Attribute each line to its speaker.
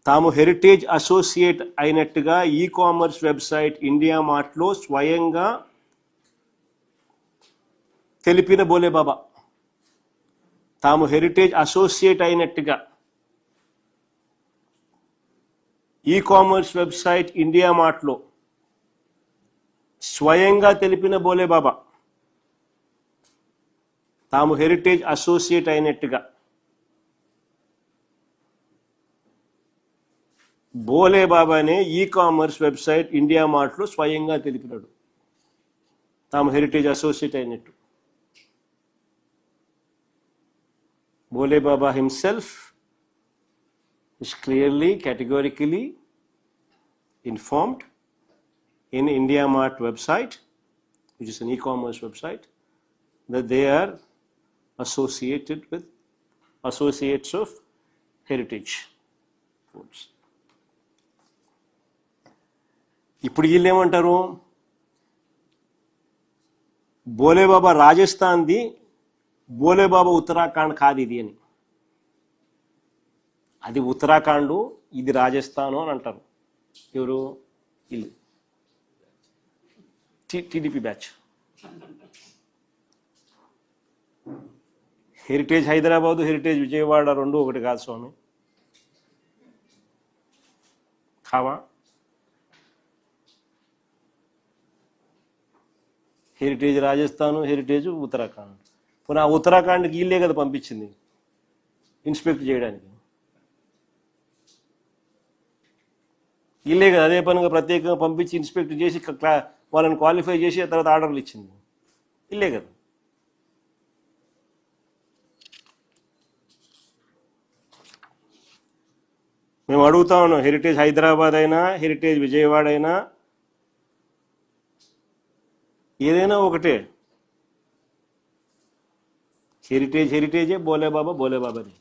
Speaker 1: తాము heritage associate అయినట్టుగా e commerce website India మార్ట్లో స్వయంగా తెలిపిన బోలేబాబా. తాము హెరిటేజ్ అసోసియేట్ అయినట్టుగా ఈ కామర్స్ వెబ్సైట్ ఇండియా మార్ట్లో స్వయంగా తెలిపిన బోలేబాబా. తాము హెరిటేజ్ అసోసియేట్ అయినట్టుగా బోలేబాబానే ఈ కామర్స్ వెబ్సైట్ ఇండియా మార్ట్లో స్వయంగా తెలిపినాడు తాము హెరిటేజ్ అసోసియేట్ అయినట్టు. Bhole Baba himself is clearly, categorically informed in India Mart website, which is an e-commerce website, that they are associated with associates of heritage foods. ఇప్పుడు వీళ్ళు ఏమంటారు, బోలేబాబా రాజస్థాన్ది, బోలేబాబా ఉత్తరాఖండ్ కాదు ఇది అని. అది ఉత్తరాఖండ్, ఇది రాజస్థాను అని అంటారు. ఎవరు? వీళ్ళు TDP batch. Heritage Hyderabad, heritage Vijayawada రెండు ఒకటి కాదు స్వామి. కావా? Heritage Rajasthan, heritage Uttarakhand. పునః ఉత్తరాఖండ్కి వీళ్ళే కదా పంపించింది ఇన్స్పెక్ట్ చేయడానికి. వీళ్ళే కదా అదే పనిగా ప్రత్యేకంగా పంపించి ఇన్స్పెక్ట్ చేసి వాళ్ళని క్వాలిఫై చేసి ఆ తర్వాత ఆర్డర్లు ఇచ్చింది వీళ్ళే కదా. మేము అడుగుతా ఉన్నాం, హెరిటేజ్ హైదరాబాద్ అయినా హెరిటేజ్ విజయవాడ అయినా ఏదైనా ఒకటే. హెరిటేజ్ హెరిటేజే, బోలేబాబా బోలేబాబానే.